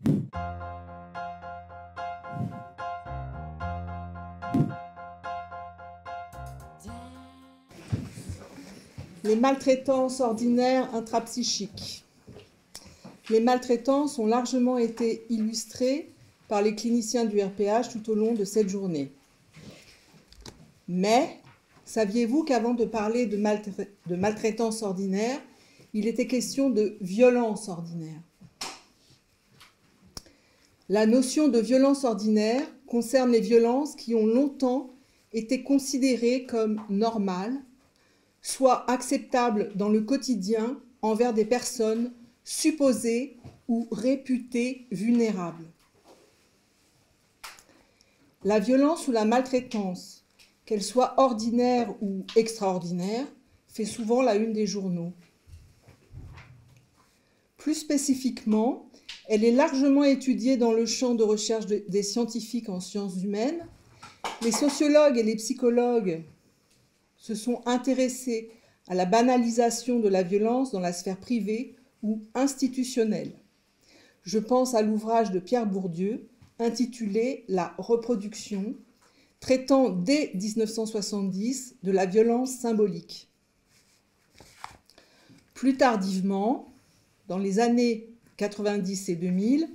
Les maltraitances ordinaires intrapsychiques. Les maltraitances ont largement été illustrées par les cliniciens du RPH tout au long de cette journée. Mais, saviez-vous qu'avant de parler de maltraitance ordinaire, il était question de violence ordinaire? La notion de violence ordinaire concerne les violences qui ont longtemps été considérées comme normales, soit acceptables dans le quotidien envers des personnes supposées ou réputées vulnérables. La violence ou la maltraitance, qu'elle soit ordinaire ou extraordinaire, fait souvent la une des journaux. Plus spécifiquement, elle est largement étudiée dans le champ de recherche des scientifiques en sciences humaines. Les sociologues et les psychologues se sont intéressés à la banalisation de la violence dans la sphère privée ou institutionnelle. Je pense à l'ouvrage de Pierre Bourdieu intitulé « La reproduction », traitant dès 1970 de la violence symbolique. Plus tardivement, dans les années 90 et 2000,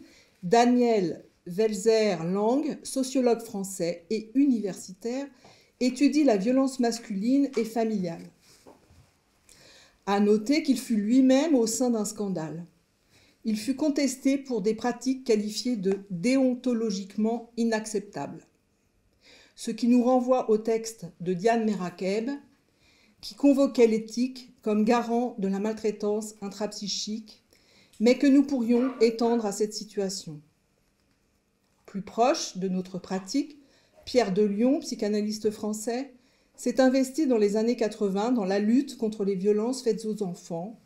Daniel Welser-Lang, sociologue français et universitaire, étudie la violence masculine et familiale. À noter qu'il fut lui-même au sein d'un scandale. Il fut contesté pour des pratiques qualifiées de déontologiquement inacceptables. Ce qui nous renvoie au texte de Diane Merakeb, qui convoquait l'éthique comme garant de la maltraitance intrapsychique, mais que nous pourrions étendre à cette situation. Plus proche de notre pratique, Pierre Delion, psychanalyste français, s'est investi dans les années 80 dans la lutte contre les violences faites aux enfants.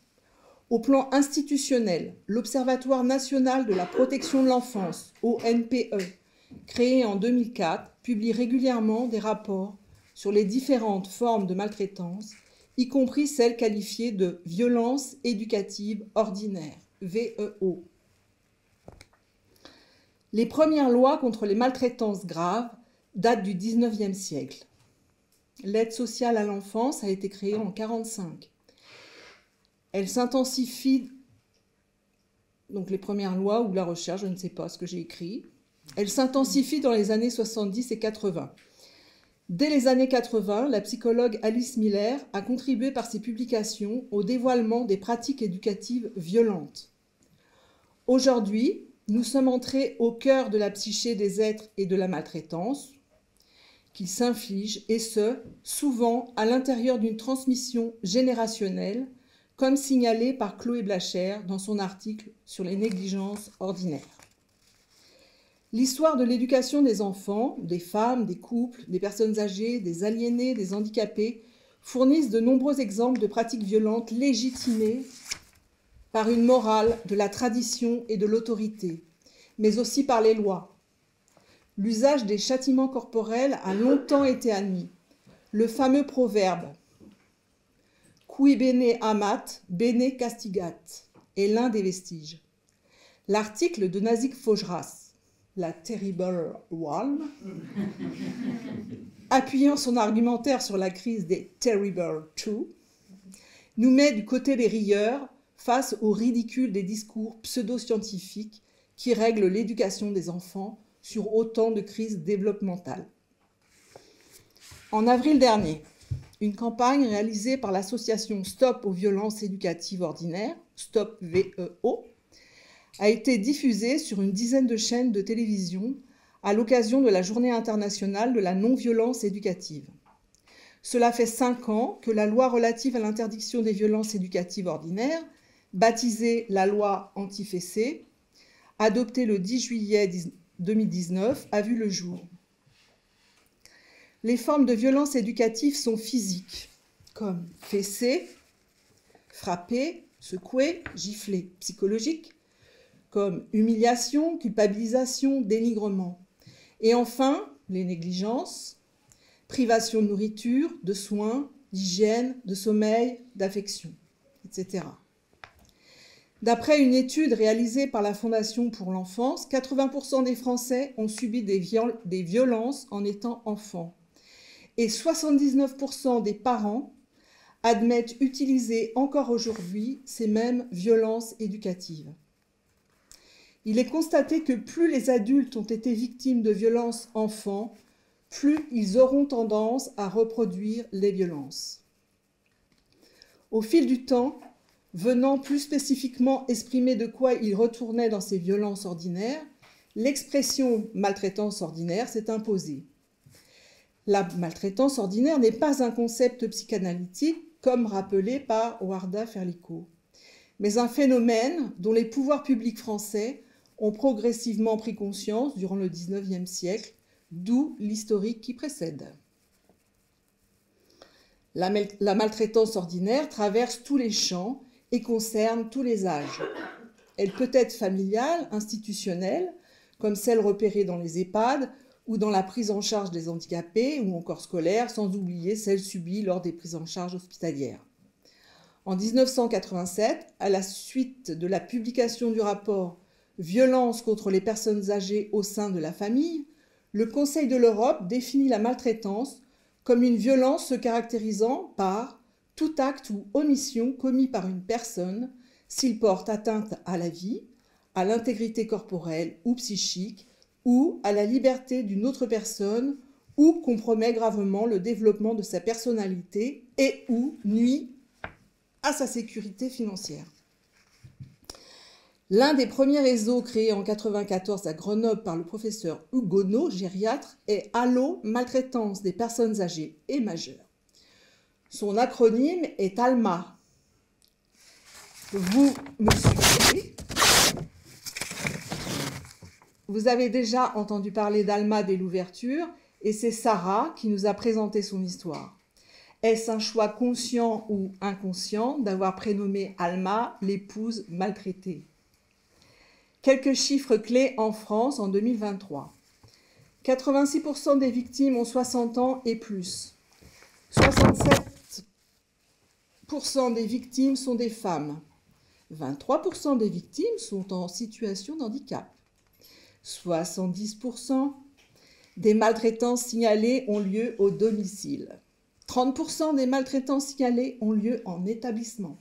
Au plan institutionnel, l'Observatoire national de la protection de l'enfance, ONPE, créé en 2004, publie régulièrement des rapports sur les différentes formes de maltraitance, y compris celles qualifiées de violences éducatives ordinaires, VEO. Les premières lois contre les maltraitances graves datent du XIXe siècle. L'aide sociale à l'enfance a été créée en 1945. Elle s'intensifie, donc les premières lois ou la recherche, je ne sais pas ce que j'ai écrit, elle s'intensifie dans les années 70 et 80. Dès les années 80, la psychologue Alice Miller a contribué par ses publications au dévoilement des pratiques éducatives violentes. Aujourd'hui, nous sommes entrés au cœur de la psyché des êtres et de la maltraitance qu'ils s'infligent, et ce, souvent à l'intérieur d'une transmission générationnelle, comme signalé par Chloé Blachère dans son article sur les négligences ordinaires. L'histoire de l'éducation des enfants, des femmes, des couples, des personnes âgées, des aliénés, des handicapés fournissent de nombreux exemples de pratiques violentes légitimées par une morale de la tradition et de l'autorité, mais aussi par les lois. L'usage des châtiments corporels a longtemps été admis. Le fameux proverbe « Cui bene amat, bene castigat » est l'un des vestiges. L'article de Nazik Fojras, la Terrible One, appuyant son argumentaire sur la crise des Terrible Two, nous met du côté des rieurs face au ridicule des discours pseudo-scientifiques qui règlent l'éducation des enfants sur autant de crises développementales. En avril dernier, une campagne réalisée par l'association Stop aux violences éducatives ordinaires, Stop VEO, a été diffusée sur une dizaine de chaînes de télévision à l'occasion de la Journée internationale de la non-violence éducative. Cela fait 5 ans que la loi relative à l'interdiction des violences éducatives ordinaires, baptisée la loi anti-fessée, adoptée le 10 juillet 2019, a vu le jour. Les formes de violence éducative sont physiques, comme fesser, frapper, secouer, gifler, psychologiques, comme humiliation, culpabilisation, dénigrement. Et enfin, les négligences, privation de nourriture, de soins, d'hygiène, de sommeil, d'affection, etc. D'après une étude réalisée par la Fondation pour l'enfance, 80% des Français ont subi des violences en étant enfants. Et 79% des parents admettent utiliser encore aujourd'hui ces mêmes violences éducatives. Il est constaté que plus les adultes ont été victimes de violences enfants, plus ils auront tendance à reproduire les violences. Au fil du temps, venant plus spécifiquement exprimer de quoi il retournait dans ces violences ordinaires, l'expression « maltraitance ordinaire » s'est imposée. La maltraitance ordinaire n'est pas un concept psychanalytique comme rappelé par Warda Ferliko, mais un phénomène dont les pouvoirs publics français ont progressivement pris conscience durant le XIXe siècle, d'où l'historique qui précède. La maltraitance ordinaire traverse tous les champs et concerne tous les âges. Elle peut être familiale, institutionnelle, comme celle repérée dans les EHPAD ou dans la prise en charge des handicapés, ou encore scolaire, sans oublier celle subie lors des prises en charge hospitalières. En 1987, à la suite de la publication du rapport « Violence contre les personnes âgées au sein de la famille », le Conseil de l'Europe définit la maltraitance comme une violence se caractérisant par tout acte ou omission commis par une personne s'il porte atteinte à la vie, à l'intégrité corporelle ou psychique, ou à la liberté d'une autre personne, ou compromet gravement le développement de sa personnalité et ou nuit à sa sécurité financière. L'un des premiers réseaux créés en 1994 à Grenoble par le professeur Hugonot, gériatre, est Allo Maltraitance des personnes âgées et majeures. Son acronyme est ALMA. Vous me suivez? Vous avez déjà entendu parler d'ALMA dès l'ouverture, et c'est Sarah qui nous a présenté son histoire. Est-ce un choix conscient ou inconscient d'avoir prénommé Alma l'épouse maltraitée? Quelques chiffres clés en France en 2023. 86% des victimes ont 60 ans et plus. 67% des victimes sont des femmes. 23% des victimes sont en situation de handicap. 70% des maltraitances signalées ont lieu au domicile. 30% des maltraitances signalées ont lieu en établissement.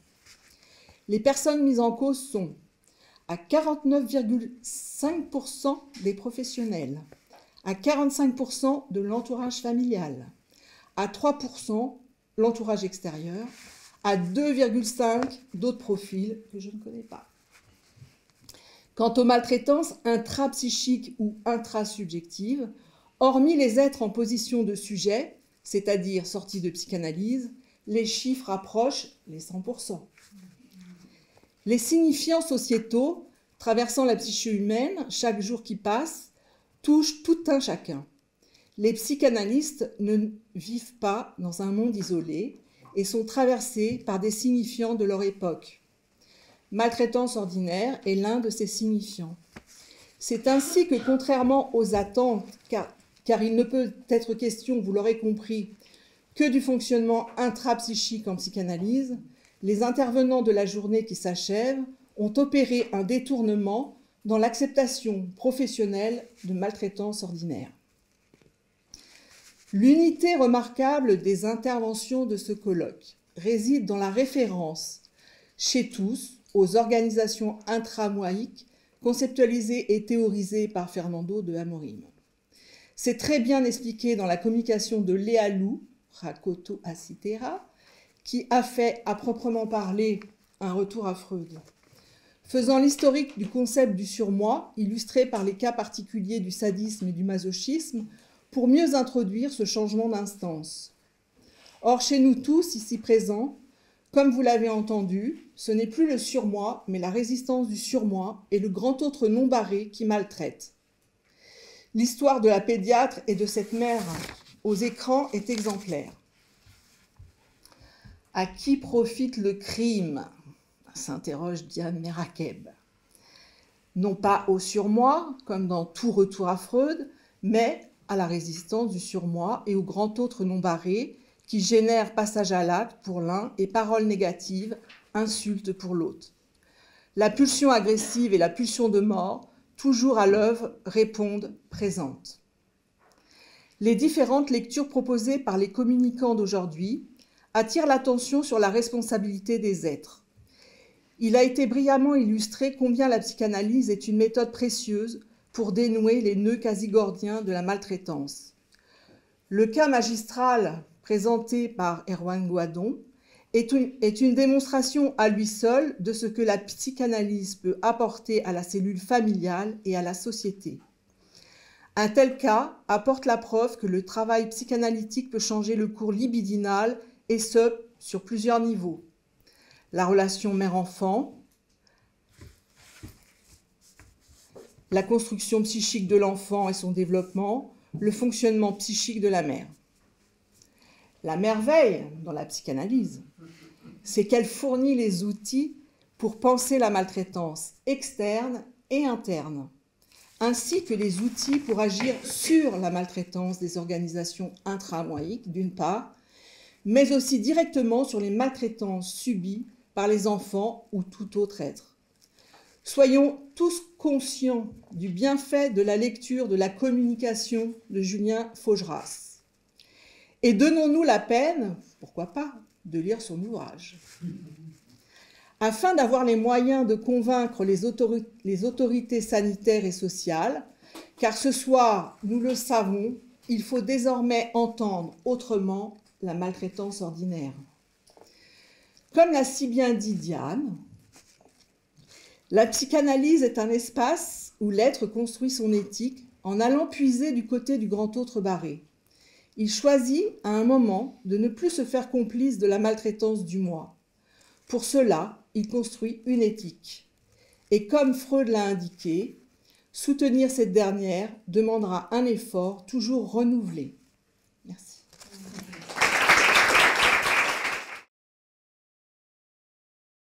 Les personnes mises en cause sont à 49,5% des professionnels, à 45% de l'entourage familial, à 3% l'entourage extérieur, à 2,5% d'autres profils que je ne connais pas. Quant aux maltraitances intrapsychiques ou intrasubjectives, hormis les êtres en position de sujet, c'est-à-dire sortis de psychanalyse, les chiffres approchent les 100%. Les signifiants sociétaux, traversant la psyché humaine, chaque jour qui passe, touchent tout un chacun. Les psychanalystes ne vivent pas dans un monde isolé et sont traversés par des signifiants de leur époque. Maltraitance ordinaire est l'un de ces signifiants. C'est ainsi que, contrairement aux attentes, car il ne peut être question, vous l'aurez compris, que du fonctionnement intrapsychique en psychanalyse, les intervenants de la journée qui s'achève ont opéré un détournement dans l'acceptation professionnelle de maltraitance ordinaire. L'unité remarquable des interventions de ce colloque réside dans la référence, chez tous, aux organisations intramoïques conceptualisées et théorisées par Fernando de Amorim. C'est très bien expliqué dans la communication de Léa Lou, Rakoto Asitera, qui a fait, à proprement parler, un retour à Freud. Faisant l'historique du concept du surmoi, illustré par les cas particuliers du sadisme et du masochisme, pour mieux introduire ce changement d'instance. Or, chez nous tous, ici présents, comme vous l'avez entendu, ce n'est plus le surmoi, mais la résistance du surmoi et le grand autre non barré qui maltraite. L'histoire de la pédiatre et de cette mère aux écrans est exemplaire. À qui profite le crime ? S'interroge Diane Merakeb. Non pas au surmoi, comme dans tout retour à Freud, mais à la résistance du surmoi et au grand autre non barré qui génère passage à l'acte pour l'un et paroles négatives, insultes pour l'autre. la pulsion agressive et la pulsion de mort, toujours à l'œuvre, répondent présentes. Les différentes lectures proposées par les communicants d'aujourd'hui attirent l'attention sur la responsabilité des êtres. Il a été brillamment illustré combien la psychanalyse est une méthode précieuse pour dénouer les nœuds quasi-gordiens de la maltraitance. Le cas magistral présenté par Erwan Guadon est une démonstration à lui seul de ce que la psychanalyse peut apporter à la cellule familiale et à la société. Un tel cas apporte la preuve que le travail psychanalytique peut changer le cours libidinal, et ce, sur plusieurs niveaux. La relation mère-enfant, la construction psychique de l'enfant et son développement, le fonctionnement psychique de la mère. La merveille dans la psychanalyse, c'est qu'elle fournit les outils pour penser la maltraitance externe et interne, ainsi que les outils pour agir sur la maltraitance des organisations intramoïques, d'une part, mais aussi directement sur les maltraitances subies par les enfants ou tout autre être. Soyons tous conscients du bienfait de la lecture de la communication de Julien Faugeras. Et donnons-nous la peine, pourquoi pas, de lire son ouvrage. Afin d'avoir les moyens de convaincre les autorités sanitaires et sociales, car ce soir, nous le savons, il faut désormais entendre autrement la maltraitance ordinaire. Comme l'a si bien dit Diane, la psychanalyse est un espace où l'être construit son éthique en allant puiser du côté du grand autre barré. Il choisit à un moment de ne plus se faire complice de la maltraitance du moi. Pour cela, il construit une éthique. Et comme Freud l'a indiqué, soutenir cette dernière demandera un effort toujours renouvelé. Merci.